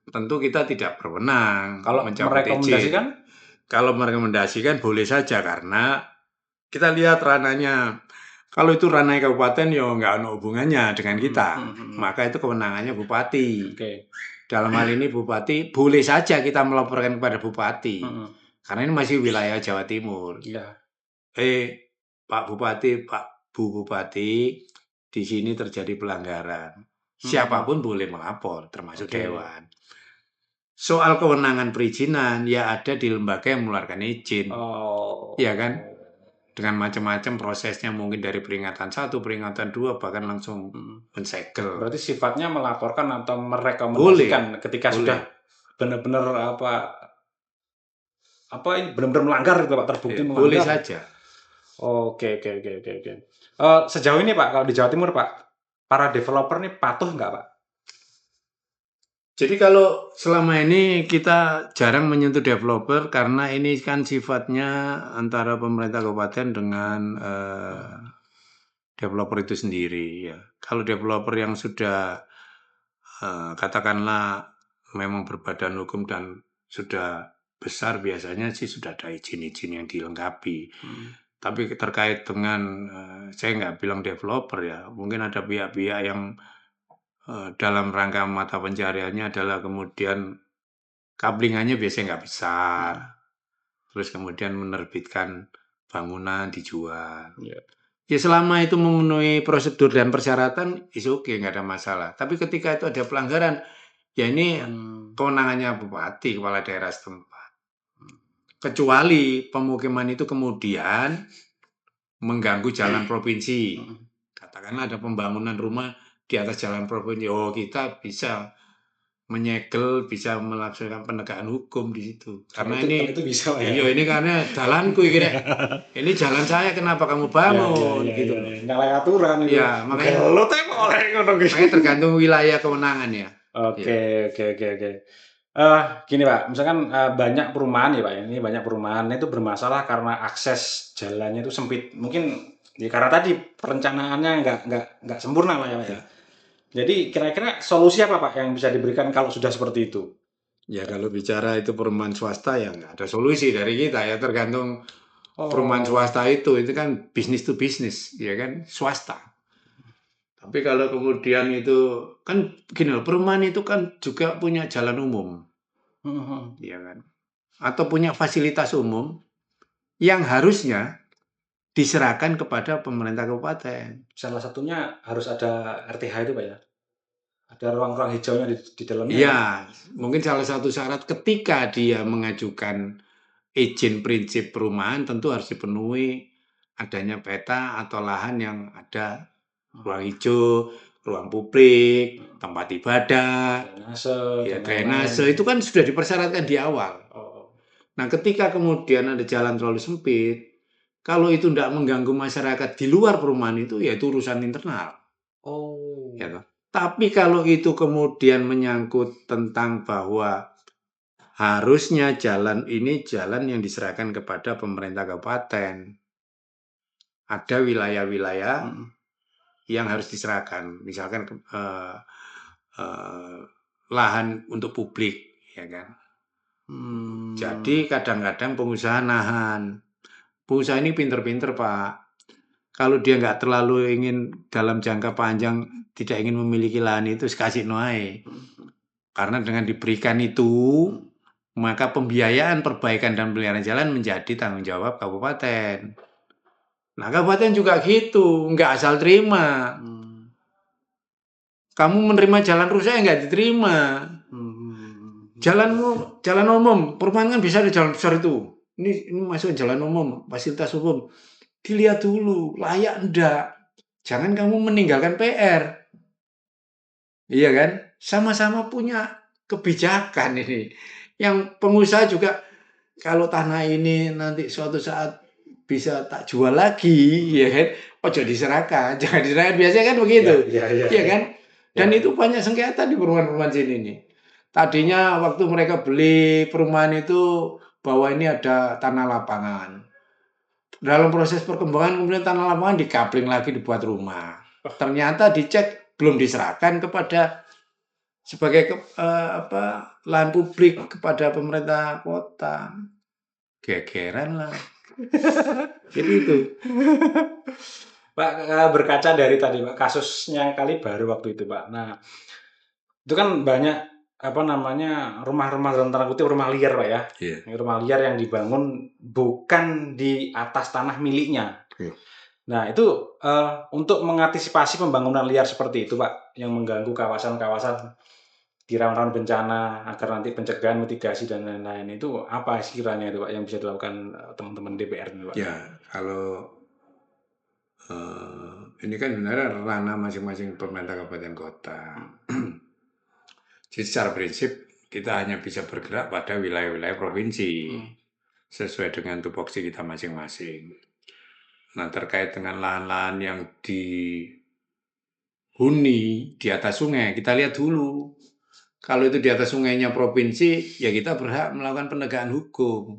Tentu kita tidak berwenang Kalau mencabut merekomendasikan? izin. Kalau merekomendasikan boleh saja karena kita lihat ranahnya. Kalau itu ranah kabupaten ya nggak ada hubungannya dengan kita. Maka itu kewenangannya bupati. Dalam hal ini bupati boleh saja kita melaporkan kepada bupati. Karena ini masih wilayah Jawa Timur. Pak Bupati, Pak Bu Bupati, di sini terjadi pelanggaran. Siapapun boleh melapor, termasuk dewan. Soal kewenangan perizinan ya ada di lembaga yang mengeluarkan izin. Ya kan? Dengan macam-macam prosesnya mungkin dari peringatan 1, peringatan 2 bahkan langsung mensegel. Berarti sifatnya melaporkan atau merekomendasikan ketika sudah benar-benar ini benar-benar melanggar gitu Pak, terbukti melanggar. Boleh saja. Oke. Sejauh ini Pak, kalau di Jawa Timur Pak, para developer ini patuh nggak Pak? Jadi kalau selama ini kita jarang menyentuh developer karena ini kan sifatnya antara pemerintah kabupaten dengan developer itu sendiri ya. Kalau developer yang sudah katakanlah memang berbadan hukum dan sudah besar biasanya sih sudah ada izin-izin yang dilengkapi. Tapi terkait dengan saya nggak bilang developer ya, mungkin ada pihak-pihak yang dalam rangka mata pencariannya adalah kemudian kablingannya biasanya nggak besar, terus kemudian menerbitkan bangunan dijual. Ya selama itu memenuhi prosedur dan persyaratan, is oke, nggak ada masalah. Tapi ketika itu ada pelanggaran, ya ini kewenangannya bupati, kepala daerah setempat. Kecuali pemukiman itu kemudian mengganggu jalan provinsi. Katakanlah ada pembangunan rumah di atas jalan provinsi, kita bisa menyegel, bisa melaksanakan penegakan hukum di situ. Karena itu bisa ya. Iya, ini karena jalanku ini jalan saya, kenapa kamu bangun gitu. Nyalahi aturan itu. Ya, makanya tergantung wilayah kewenangan ya. Oke. Gini Pak, misalkan banyak perumahan ya Pak, ini banyak perumahan itu bermasalah karena akses jalannya itu sempit. Mungkin ya karena tadi perencanaannya nggak sempurna lah ya Pak ya. Jadi kira-kira solusi apa Pak yang bisa diberikan kalau sudah seperti itu? Ya kalau bicara itu perumahan swasta ya nggak ada solusi dari kita ya, tergantung perumahan swasta itu kan bisnis to bisnis ya kan, swasta. Tapi kalau kemudian itu kan gini loh, perumahan itu kan juga punya jalan umum. Ya kan? Atau punya fasilitas umum yang harusnya diserahkan kepada pemerintah kabupaten. Salah satunya harus ada RTH itu Pak ya? Ada ruang-ruang hijaunya di dalamnya. Iya, mungkin salah satu syarat ketika dia mengajukan izin prinsip perumahan tentu harus dipenuhi adanya peta atau lahan yang ada ruang hijau, ruang publik, tempat ibadah, Drainase, ya dan drainase lain-lain. itu kan sudah dipersyaratkan di awal. Oh. Nah, ketika kemudian ada jalan terlalu sempit, kalau itu tidak mengganggu masyarakat di luar perumahan itu, ya itu urusan internal. Oh. Ya toh. Tapi kalau itu kemudian menyangkut tentang bahwa harusnya jalan ini jalan yang diserahkan kepada pemerintah kabupaten. Ada wilayah-wilayah Mm-mm. yang harus diserahkan, misalkan lahan untuk publik, ya kan. Jadi kadang-kadang pengusaha nahan. Pengusaha ini pinter-pinter, Pak. Kalau dia nggak terlalu ingin dalam jangka panjang tidak ingin memiliki lahan itu, kasih noai. Karena dengan diberikan itu, maka pembiayaan perbaikan dan peliharaan jalan menjadi tanggung jawab kabupaten. Nah, kabupaten juga gitu, nggak asal terima. Kamu menerima jalan rusak nggak diterima. Jalan umum, perumahan kan bisa ada jalan besar itu. Ini masuk jalan umum, fasilitas umum. Dilihat dulu, layak enggak. Jangan kamu meninggalkan PR. Iya kan? Sama-sama punya kebijakan ini. Yang pengusaha juga, kalau tanah ini nanti suatu saat bisa tak jual lagi, ya kan? Ojo diserahkan, jangan diserahkan. Biasanya kan begitu, ya kan? Dan itu banyak sengketa di perumahan-perumahan sini nih. Tadinya waktu mereka beli perumahan itu bahwa ini ada tanah lapangan. Dalam proses perkembangan kemudian tanah lapangan dikapling lagi dibuat rumah. Ternyata dicek belum diserahkan kepada sebagai lahan publik kepada pemerintah kota. Gegeran lah. Jadi itu. Pak, berkaca dari tadi Pak, kasusnya kali baru waktu itu Pak. Nah, itu kan banyak rumah-rumah dalam tanda kutip rumah liar Pak ya. Yeah. Rumah liar yang dibangun bukan di atas tanah miliknya. Yeah. Nah, itu untuk mengantisipasi pembangunan liar seperti itu Pak, yang mengganggu kawasan-kawasan di rawan-rawan bencana agar nanti pencegahan, mitigasi dan lain-lain itu apa sekiranya itu Pak yang bisa dilakukan teman-teman DPR ini Pak? Ya, kalau ini kan sebenarnya ranah masing-masing pemerintah kabupaten kota. Jadi secara prinsip kita hanya bisa bergerak pada wilayah-wilayah provinsi sesuai dengan tupoksi kita masing-masing. Nah, terkait dengan lahan-lahan yang dihuni di atas sungai, kita lihat dulu. Kalau itu di atas sungainya provinsi, ya kita berhak melakukan penegakan hukum.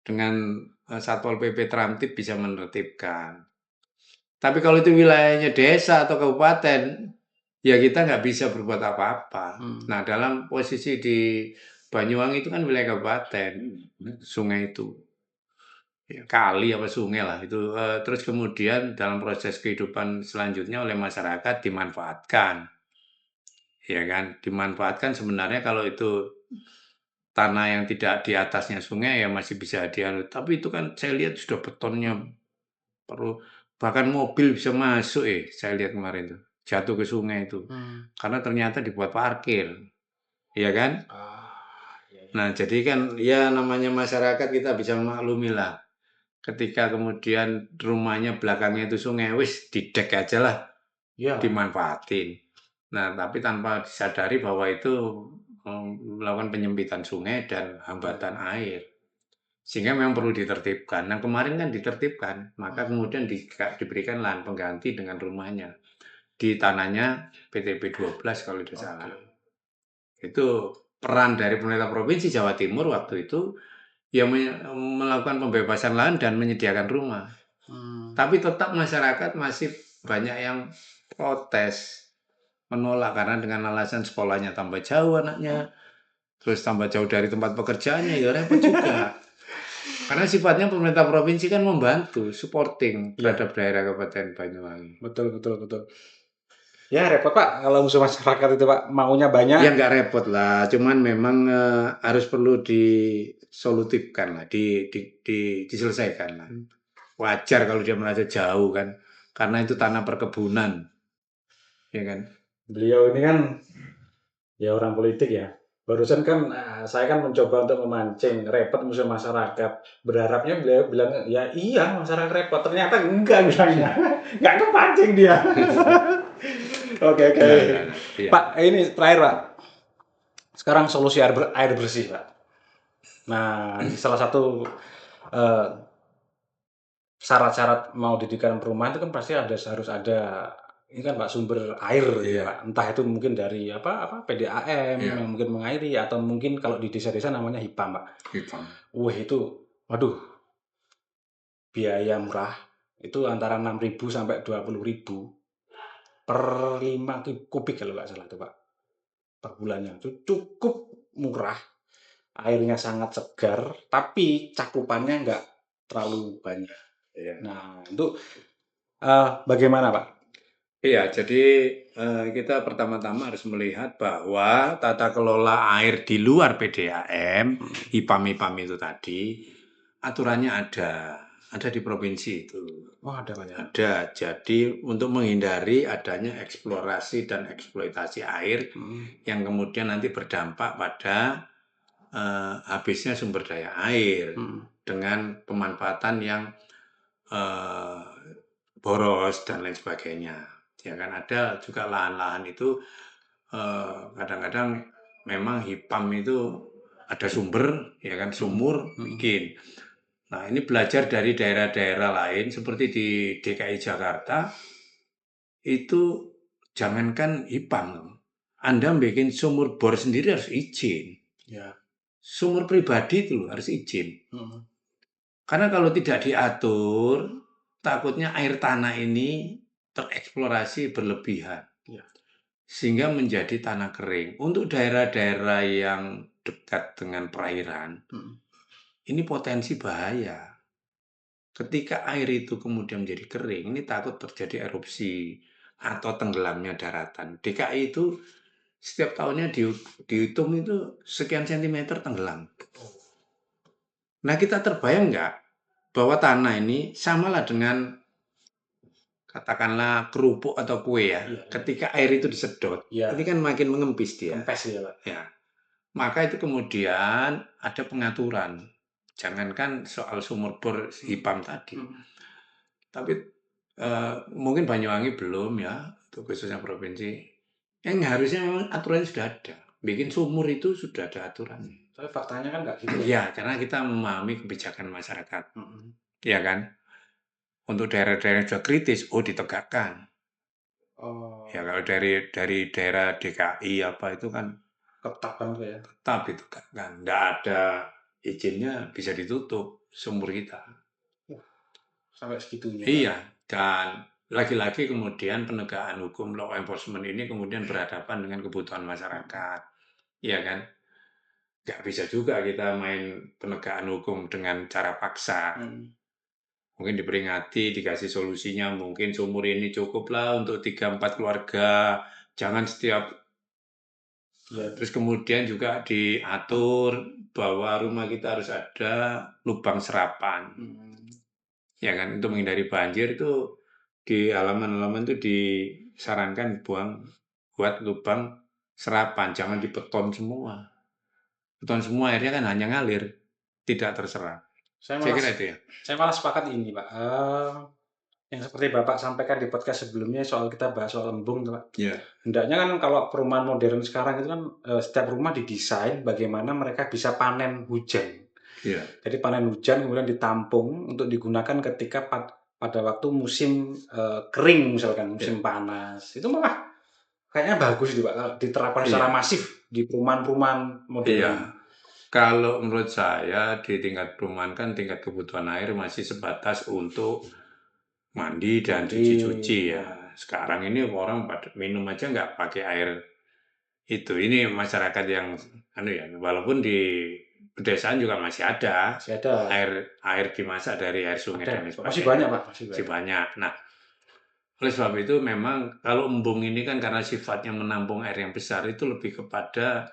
Dengan Satpol PP Tramtip bisa menertibkan. Tapi kalau itu wilayahnya desa atau kabupaten, ya kita nggak bisa berbuat apa-apa. Nah, dalam posisi di Banyuwangi itu kan wilayah kabupaten, sungai itu. Ya, kali apa sungai lah itu. Terus kemudian dalam proses kehidupan selanjutnya oleh masyarakat dimanfaatkan. Ya kan, dimanfaatkan sebenarnya kalau itu tanah yang tidak di atasnya sungai ya masih bisa dianut. Tapi itu kan saya lihat sudah betonnya perlu, bahkan mobil bisa masuk saya lihat kemarin tuh jatuh ke sungai itu karena ternyata dibuat parkir, ya kan? Nah, jadi kan ya namanya masyarakat kita bisa memaklumi lah. Ketika kemudian rumahnya belakangnya itu sungai, wis didek aja lah, dimanfaatin. Nah, tapi tanpa disadari bahwa itu melakukan penyempitan sungai dan hambatan air. Sehingga memang perlu ditertibkan. Nah, kemarin kan ditertibkan, maka kemudian diberikan lahan pengganti dengan rumahnya. Di tanahnya PTP 12 kalau tidak salah. Itu peran dari pemerintah Provinsi Jawa Timur waktu itu yang melakukan pembebasan lahan dan menyediakan rumah. Tapi tetap masyarakat masih banyak yang protes, menolak karena dengan alasan sekolahnya tambah jauh anaknya, terus tambah jauh dari tempat pekerjaannya, ya repot juga. Karena sifatnya pemerintah provinsi kan membantu, supporting terhadap daerah Kabupaten Banyuwangi. Betul. Ya repot Pak, kalau musuh masyarakat itu Pak maunya banyak. Ya nggak repot lah, cuman memang harus perlu disolutifkan lah, diselesaikan lah. Wajar kalau dia merasa jauh kan, karena itu tanah perkebunan, ya kan. Beliau ini kan ya orang politik ya. Barusan kan saya kan mencoba untuk memancing repot musuh masyarakat. Berharapnya beliau bilang ya iya masyarakat repot. Ternyata enggak bilangnya. Enggak kepancing dia. Oke, oke. Nah, iya. Pak, ini terakhir, Pak. Sekarang solusi air bersih, Pak. Nah, ini salah satu eh, syarat-syarat mau didirikan perumahan itu kan pasti harus ada ini kan Pak sumber air gitu ya Iya, Pak. Entah itu mungkin dari apa PDAM iya, yang mungkin mengairi atau mungkin kalau di desa-desa namanya HIPAM, Pak. hitam. Wah, itu waduh, biaya murah. Itu antara 6.000 sampai 20.000 per 5 kubik kalau nggak salah itu, Pak. Per bulannya. Itu cukup murah. Airnya sangat segar, tapi cakupannya nggak terlalu banyak. Iya. Nah, itu bagaimana, Pak? Iya, jadi kita pertama-tama harus melihat bahwa tata kelola air di luar PDAM, IPAM-IPAM itu tadi, aturannya ada di provinsi itu. Oh, ada Pak ya. Ada, jadi untuk menghindari adanya eksplorasi dan eksploitasi air yang kemudian nanti berdampak pada habisnya sumber daya air dengan pemanfaatan yang eh, boros dan lain sebagainya. Ya kan ada juga lahan-lahan itu kadang-kadang memang HIPAM itu ada sumber, ya kan sumur bikin. Nah ini belajar dari daerah-daerah lain seperti di DKI Jakarta itu jangankan HIPAM, Anda bikin sumur bor sendiri harus izin. Ya. Sumur pribadi itu harus izin. Mm. Karena kalau tidak diatur, takutnya air tanah ini tereksplorasi berlebihan. Ya. Sehingga menjadi tanah kering. Untuk daerah-daerah yang dekat dengan perairan, ini potensi bahaya. Ketika air itu kemudian menjadi kering, ini takut terjadi erupsi atau tenggelamnya daratan. DKI itu setiap tahunnya dihitung itu sekian sentimeter tenggelam. Nah kita terbayang nggak bahwa tanah ini samalah dengan katakanlah kerupuk atau kue ya. Iya. Ketika air itu disedot, Iya. ini kan makin mengempis dia. Kempes ya Pak. Ya, maka itu kemudian ada pengaturan. Jangankan soal sumur bor HIPAM tadi, tapi mungkin Banyuwangi belum ya, untuk khususnya provinsi. Yang harusnya memang aturannya sudah ada. Bikin sumur itu sudah ada aturannya. Tapi faktanya kan nggak gitu. Ya, karena kita memahami kebijakan masyarakat. Mm-mm. Ya kan? Untuk daerah-daerah yang sudah kritis, ditegakkan. Oh, Ya kalau dari daerah DKI apa itu kan ketat banget ya. tetap ditegakkan. Nggak ada izinnya bisa ditutup sumur kita. Sampai segitunya. Iya, dan lagi-lagi kemudian penegakan hukum law enforcement ini kemudian berhadapan dengan kebutuhan masyarakat. Iya kan? Nggak bisa juga kita main penegakan hukum dengan cara paksa. Mungkin diperingati, dikasih solusinya, mungkin sumur ini cukuplah untuk 3-4 keluarga, jangan setiap. Ya. Terus kemudian juga diatur bahwa rumah kita harus ada lubang serapan. Ya kan, untuk menghindari banjir itu di halaman-halaman itu disarankan buat lubang serapan, jangan dibeton semua. Beton semua airnya kan hanya ngalir, tidak terserap. Saya kira itu ya. Saya malah sepakat ini Pak. Yang seperti Bapak sampaikan di podcast sebelumnya soal kita bahas soal embung, Pak. Iya. Hendaknya kan kalau perumahan modern sekarang itu kan setiap rumah didesain bagaimana mereka bisa panen hujan. Iya. Jadi panen hujan kemudian ditampung untuk digunakan ketika pada waktu musim kering misalkan musim panas. Itu malah kayaknya bagus itu Pak kalau diterapkan secara masif di perumahan-perumahan modern. Iya. Kalau menurut saya di tingkat perumahan kan tingkat kebutuhan air masih sebatas untuk mandi dan cuci-cuci ya. Sekarang ini orang minum aja nggak pakai air itu. Ini masyarakat yang ya, walaupun di pedesaan juga masih ada. Masih ada. Air dimasak dari air sungai dan sebagainya. Masih banyak Pak, masih banyak. Nah, oleh sebab itu memang kalau embung ini kan karena sifatnya menampung air yang besar itu lebih kepada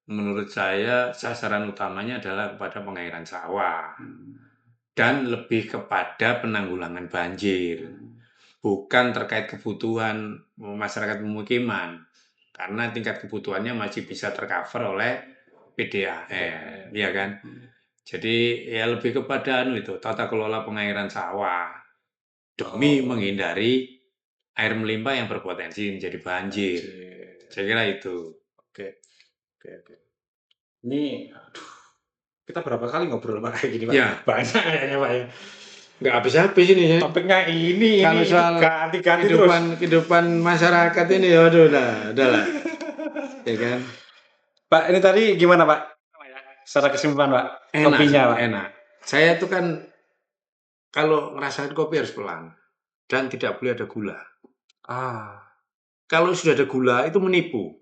menurut saya sasaran utamanya adalah kepada pengairan sawah dan lebih kepada penanggulangan banjir, bukan terkait kebutuhan masyarakat pemukiman, karena tingkat kebutuhannya masih bisa tercover oleh PDAM, ya kan? Jadi ya lebih kepada itu tata kelola pengairan sawah demi menghindari air melimpah yang berpotensi menjadi banjir. Saya kira itu. Oke. Ini, aduh, kita berapa kali ngobrol Pak kayak gini Pak? Ya. Banyak kayaknya Pak ya. Nggak habis-habis ini ya. Topiknya ini Kalau soal ganti-ganti terus. kehidupan masyarakat ini, aduh, udahlah. Ya kan? Pak, ini tadi gimana Pak? Secara kesimpulan Pak, kopinya Pak. Enak. Saya tuh kan kalau ngerasain kopi harus pelan dan tidak boleh ada gula. Kalau sudah ada gula itu menipu.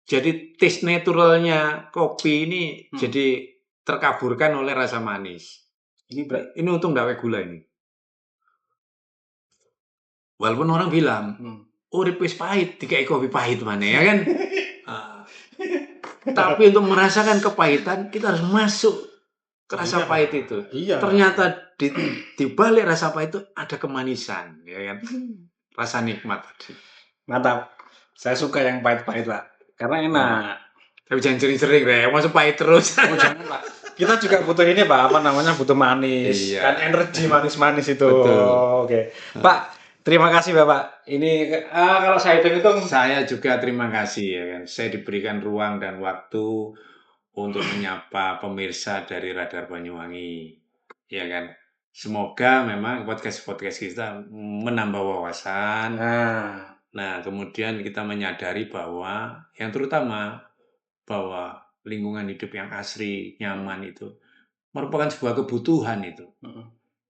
Jadi taste naturalnya kopi ini jadi terkaburkan oleh rasa manis. Ini untung nggak pakai gula ini. Walaupun orang bilang, oh wis pahit, dikai kopi pahit mana ya kan? Tapi untuk merasakan kepahitan kita harus masuk ke rasa pahit itu. Iya. Ternyata di balik rasa pahit itu ada kemanisan, ya kan? Rasa nikmat. Mantap. Saya suka yang pahit-pahit Pak, karena enak. Tapi jangan sering-sering deh, masuk pahit terus. Oh jangan Pak. Kita juga butuh ini Pak, apa namanya, butuh manis. Iya. Kan energi manis-manis itu. Betul. Oke. Pak, terima kasih Bapak. Ini kalau saya hitung-hitung. Saya juga terima kasih ya kan. Saya diberikan ruang dan waktu untuk menyapa pemirsa dari Radar Banyuwangi. Ya kan. Semoga memang podcast-podcast kita menambah wawasan. Nah, kemudian kita menyadari bahwa yang terutama bahwa lingkungan hidup yang asri, nyaman itu merupakan sebuah kebutuhan itu.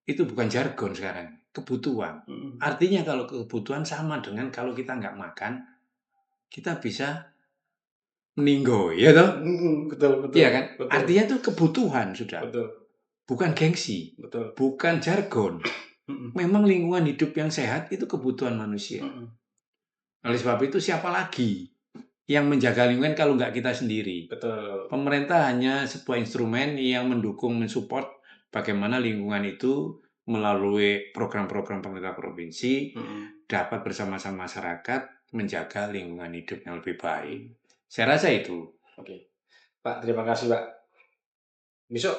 Itu bukan jargon sekarang, kebutuhan. Artinya kalau kebutuhan sama dengan kalau kita nggak makan, kita bisa meninggoy, ya toh? Betul. Iya kan? Betul. Artinya itu kebutuhan sudah. Betul. Bukan gengsi. Betul. Bukan jargon. Memang lingkungan hidup yang sehat itu kebutuhan manusia. Oleh sebab itu siapa lagi yang menjaga lingkungan kalau nggak kita sendiri? Betul. Pemerintah hanya sebuah instrumen yang mendukung, mensupport bagaimana lingkungan itu melalui program-program pemerintah provinsi dapat bersama-sama masyarakat menjaga lingkungan hidup yang lebih baik. Saya rasa itu. Oke. Pak, terima kasih Pak. Besok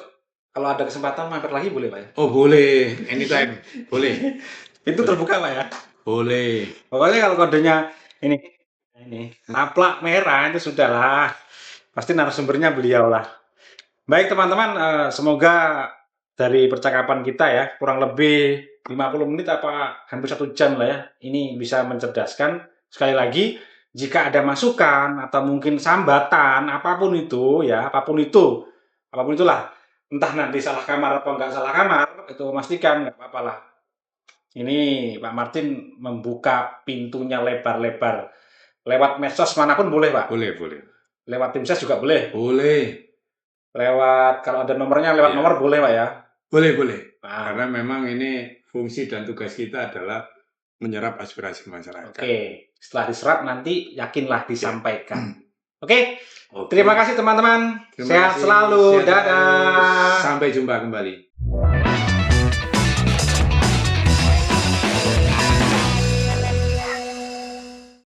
kalau ada kesempatan mampir lagi boleh Pak ya? Oh boleh, anytime. Boleh. Itu terbuka Pak ya? Boleh. Pokoknya kalau kodenya ini naplak merah itu sudahlah. Pasti narasumbernya beliau lah. Baik teman-teman, semoga dari percakapan kita ya, kurang lebih 50 menit apa hampir 1 jam lah ya, ini bisa mencerdaskan. Sekali lagi, jika ada masukan atau mungkin sambatan, apapun itu ya, apapun itulah, entah nanti salah kamar atau enggak salah kamar, itu pastikan nggak apa-apa lah. Ini Pak Martin membuka pintunya lebar-lebar. Lewat medsos manapun boleh Pak? Boleh. Lewat tim ses juga boleh? Boleh. Lewat, kalau ada nomornya lewat nomor boleh Pak ya? Boleh. Karena memang ini fungsi dan tugas kita adalah menyerap aspirasi masyarakat. Oke, setelah diserap nanti yakinlah disampaikan. Oke. Terima kasih teman-teman. Sehat selalu. Dadah. Sampai jumpa kembali.